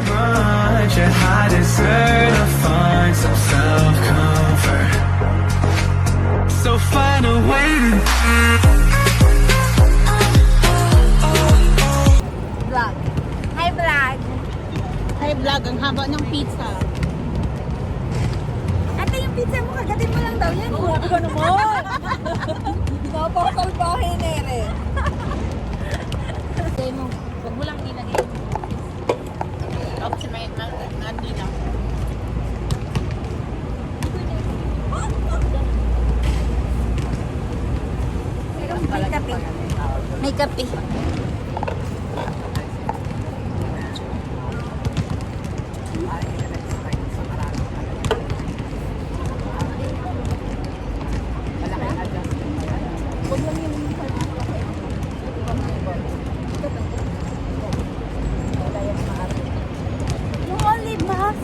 much, and I deserve to find some self-comfort. So find a way to Vlog. Hi, vlog. Hi vlog, ang haba ng pizza. Ate, yung pizza mo, kagatin mo lang daw yan. Grabe ka naman. Napakasalbahin eh rin. Huwag mo lang nilagay. Tapos si may nandi na. May kape. May kape. Holy box.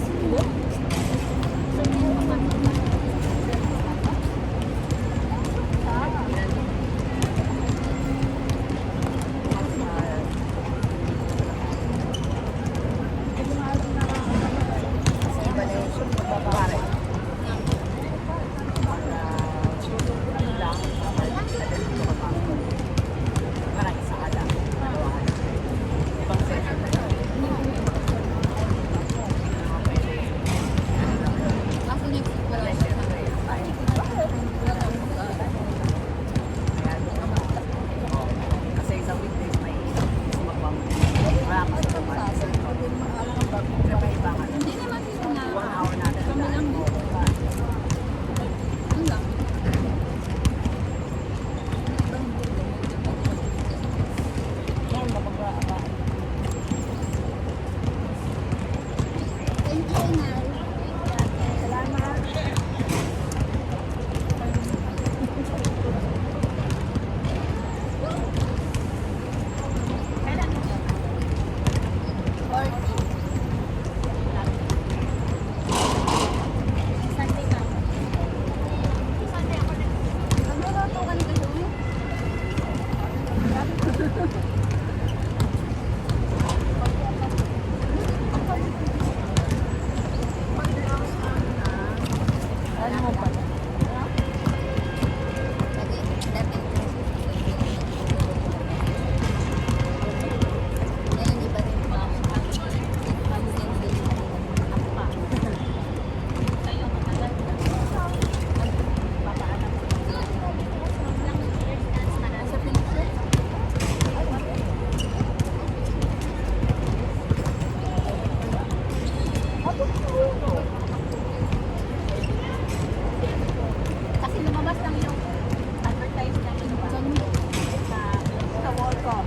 Kasi lumabas lang yung advertise na yun sa Wallcom.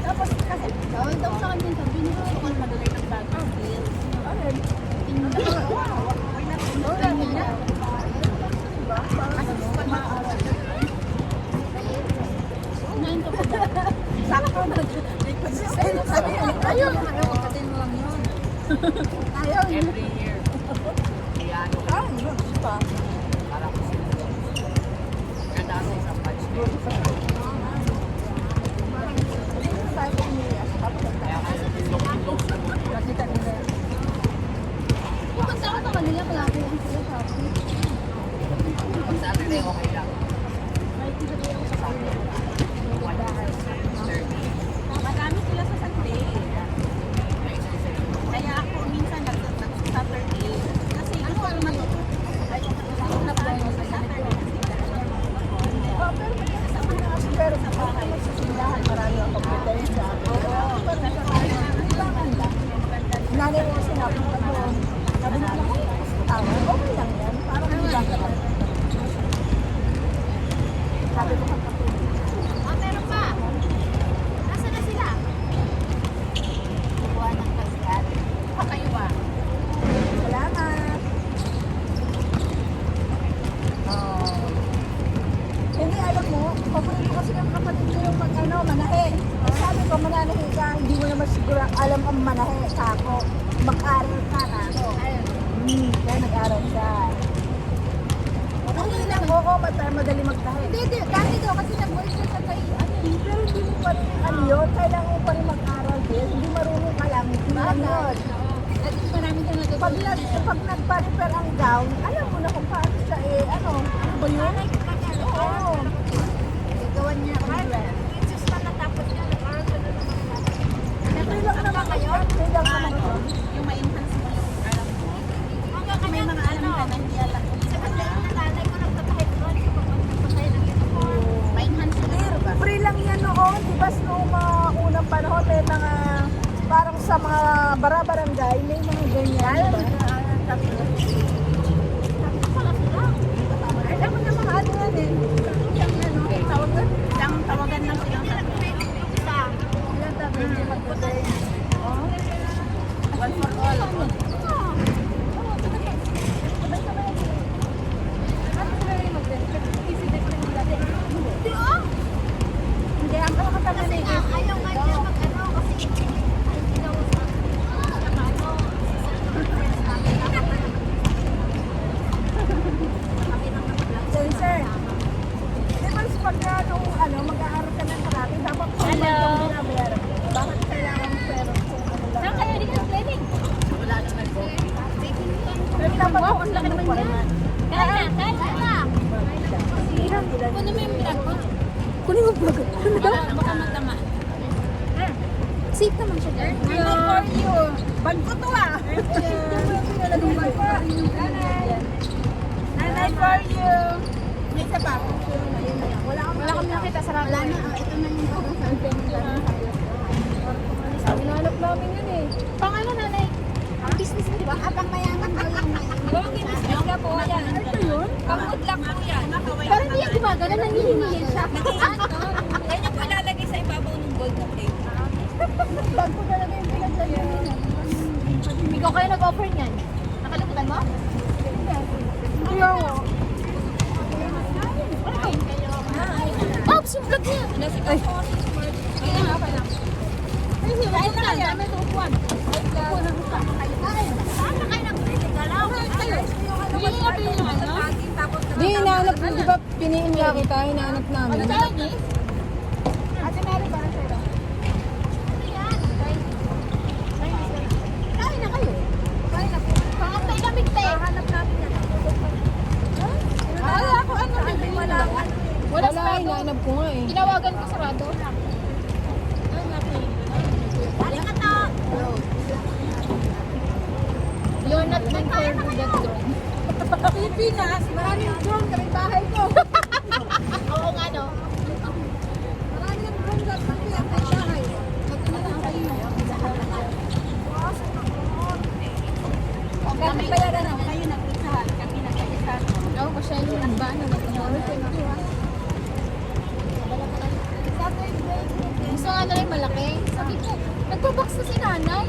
Tapos kasi gawin daw sa kanya sabi niya gusto ko madulay ng bago deal. Alin? Tingnan mo. Why not? Tingnan niya. Sakto na. Ayaw. Katin mo lang yun. Ayaw. Every year. Kaya ano. Pa. Para ko sila. Kada sa isang batch. Kaya kasi pinlong-pinlong sa mo. Nakita nila. Kung saan ka kanila, malaki ang sila shopping. Pag Saturday, okay lang. Marami sila sa Sunday. Kaya ako minsan nag-Saturday. Kasi ano ang matuto? Ay, na paano sa Saturday. Pero sa bahay, sa sindahan, marami ang kompetensya. Nanay mo sinabi ko doon. Sabi niya lang, okay lang yan. Parang hindi lang naman. Sabi ko kapatid. Meron pa. Nasaan na sila? Kuha ng kasihan. Kayo ba? Salamat. Hindi, alam mo, papunod ko kasi ng kapatid ko yung manahe. Sabi ko, mananahe ka, hindi mo naman siguro alam ang manahe sa ako. Mag-aral ka na ako. Kaya nag-aral siya. Hindi lang, oo, madali magtahe. Hindi, dati daw kasi nag-work siya sa kay, pero hindi mo pa rin, ano yun, kailangan mo pa rin mag-aral din. Hindi marunong ka lang, hindi lang yun. At least marami ka natutunan. Pag nagpa-repair ang gown, alam mo na kung paano siya ano ba yun? Oo. Gagawan niya ako ng dress. Free lang naman kayo? Free lang naman Ano, kayo? yung ma-enhance mo yung alam mo. May mga alam ka na hindi alam. Ma-enhance mo yung ba? Free lang yan noon, di ba noong mga unang panahon may mga parang sa mga barabarangay may mga ganyan, di ba? Alam mo na mga ano yan eh. Yung ano, tawag na? Isang tawagan lang silang tatlo. Ilan tabi? Magputay. Oh. One for all. Hindi, ang kakatabi na ito. Ayaw nga niya mag-ano kasi ay ginausap. Ano, Sensor. Di ba pagka nung mag-aaral ka ng karate, dapat kung Hello. itong binabayaran. Bakit kailangan mo pero kung ano lang? saan kayo din ang training? Wala naman po. Pero dapat kung Laki naman yan. Kaya na. Kunin mo yung pinag mo. Kunin mo vlog. Baka matama. Safe naman siya. Good for you. Bag ko to ah. Nanay for you. May isa pa. Wala kami nakita sa radyo. Wala na. Ito na yung Hinanap namin yun eh. Pang ano nanay? Business mo, di ba? Pang mayaman daw yung business ka po yan. Ito yun? Pang-good luck po yan. Parang hindi yan gumagana, nanghihingil siya. Yan yung po ilalagay sa ibabaw ng gold na plate. Bag ko talaga yung pinagdalyan nila. Ikaw kayo nag-offer niyan. Nakalimutan mo? Hindi ako. Oops, yung vlog niya. Ay. Kaya nga pa lang. Ay, na kaya. May tupuan. Saan kayo nag-galaw? Hindi nga pili yung ano? Di, hinahanap mo. Di ba piniin nga kita? Hinahanap namin. Ano tawag niya? Ate Mary, para sa'yo. Kain na kayo. Pangantay kami, te. Hanap namin yan. Wala ako ano. Wala ako. Wala Wala, sarado. hinahanap ko nga eh. Tinawagan ko sarado. Balik ka to. You're not meant for that drone. Pilipinas, maraming drone kami bahay ko. Oo nga no. Maraming drone sa bahay. Kami bayaran naman. Kayo nag-isahan. Kami nag-isahan. Oo, pasya yung ba? Ano gusto nga na rin malaki. Sabi ko, nagpabox na si nanay.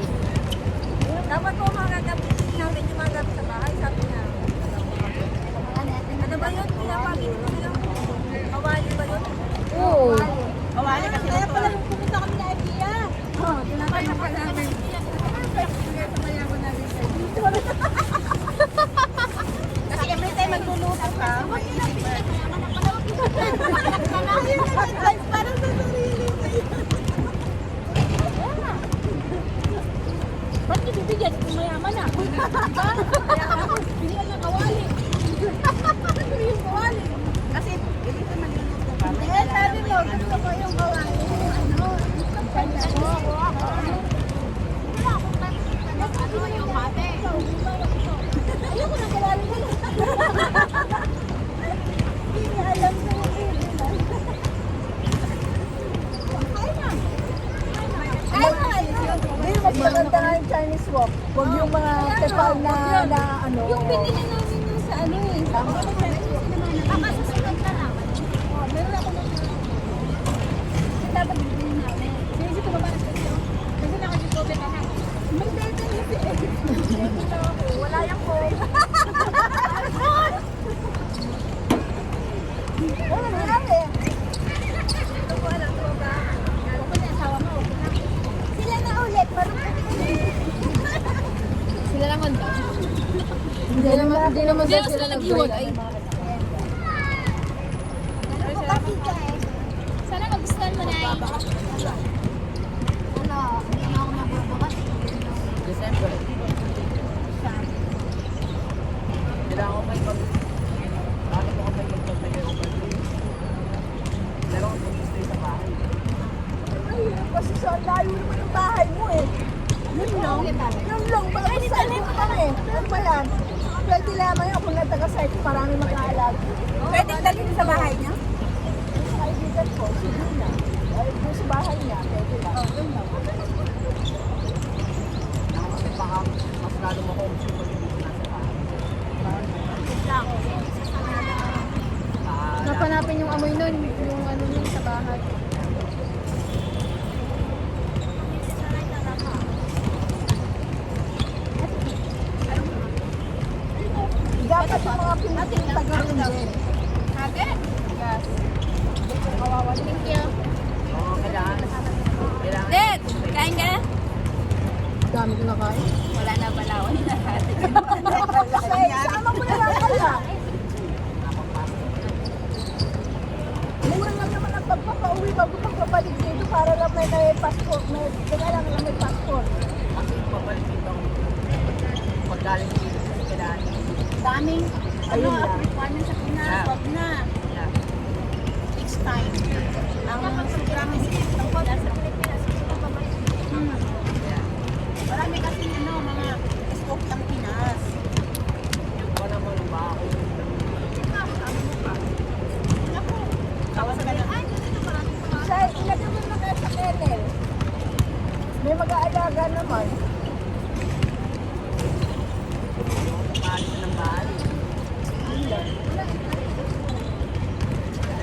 Dapat po mga gamit namin yung mga gamit sa bahay. Sabi niya. Ano ba yun? Pinapagin ko nila. Kawali ba yun? Oo. Kawali kasi kaya pala pumunta kami na IKEA. Oo, tinatayo pa namin. Kasi every time magluluto ka, Para sa sarili mo. ba't niyo bibigyan kung mayaman na? Kaya ako, pilihan ng kawali. Ano yung kawali? Kasi, hindi ka magluluto ka. Eh, sabi mo, gusto ko yung kawali. Ano? Ano yung mate? Ayoko na kawali ko. Hindi alam sa yung mas maganda nga yung Chinese walk. Huwag yung mga tepal na ano. Yung pinili namin yung sa ano eh. Baka susunod na lang. Meron ako na. Dapat bibili namin. Sinisip ko ba para sa iyo? Kasi nakadikobe ka na. May data na si Ed. Wala yung phone. Wala nangyari. Ito ko alam ko ba? Ako na asawa mo. Sila na ulit. Parang Sila naman daw. Hindi naman Hindi sila nag-iwalay. Sana magustuhan mo na eh. Ano, hindi na ako mabubukas. December. Yung long, pwede talin mo kami. Ano ba yan? Pwede lamang yun kung nagtaga-site, marami mag-aalag. Pwede dalhin sa bahay niya? Sa kaibigan ko, si Luna. Ay, doon sa bahay niya, pwede lang. Oo, yun lang. Kasi baka mas lalo mo kung sino yung nasa bahay. Napanapin yung amoy nun, yung ano nun sa bahay. Dapat yung mga pinagtaga-rin din. Ate? Yes. Kawawa. Thank you. Oo, kailangan. Dad! Kain ka na? Dami ko na kain. Wala na balawan na natin. Sama mo na lang kaya. Mura lang naman ang pagpapauwi bago magpabalik dito para lang may passport. Kailangan lang may passport. Kasi pabalik dito paggaling dito sa kailangan. Daming, Ayun lang. requirement sa Pinas. Yeah. Wag na. Yeah. Next time. Ang sobrang tungkol sa Pilipinas. Yeah. Marami kasi ano, mga scope ng Pinas. Ako naman ba ako Kawas ka na. Sa ilagay mo na kaya sa kennel. May mag-aalaga naman. maalis ng bahay.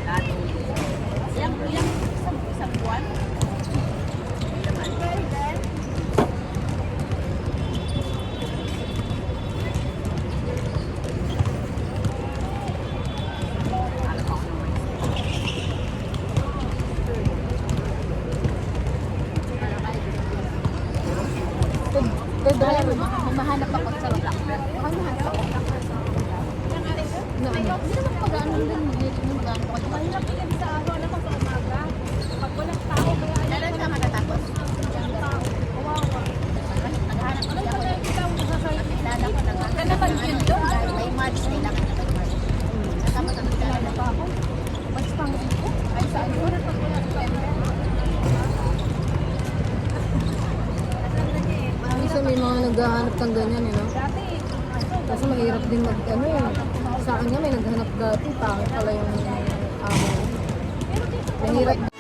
Dati, Isang buwan? May mahanap ako sa lakak. Ano mahanap ako? Hindi naman mag-ano din. Hindi naman mag-ano ko. Mahirap din sa araw na sa umaga. Pag walang tao, kailan ka matatapos? Naghahanap ko siya. Nakilala ko na nga. Naman yun doon. May March. Kailangan na may March. Kasama sa nagkilala pa ako. Mas pang ito? Ay saan yun? Pag wala Minsan may mga naghahanap ng ganyan, you know? Kasi mahirap din mag, ano yun. Sa akin nga may naghanap dati, pangit pala yung amo. Mahirap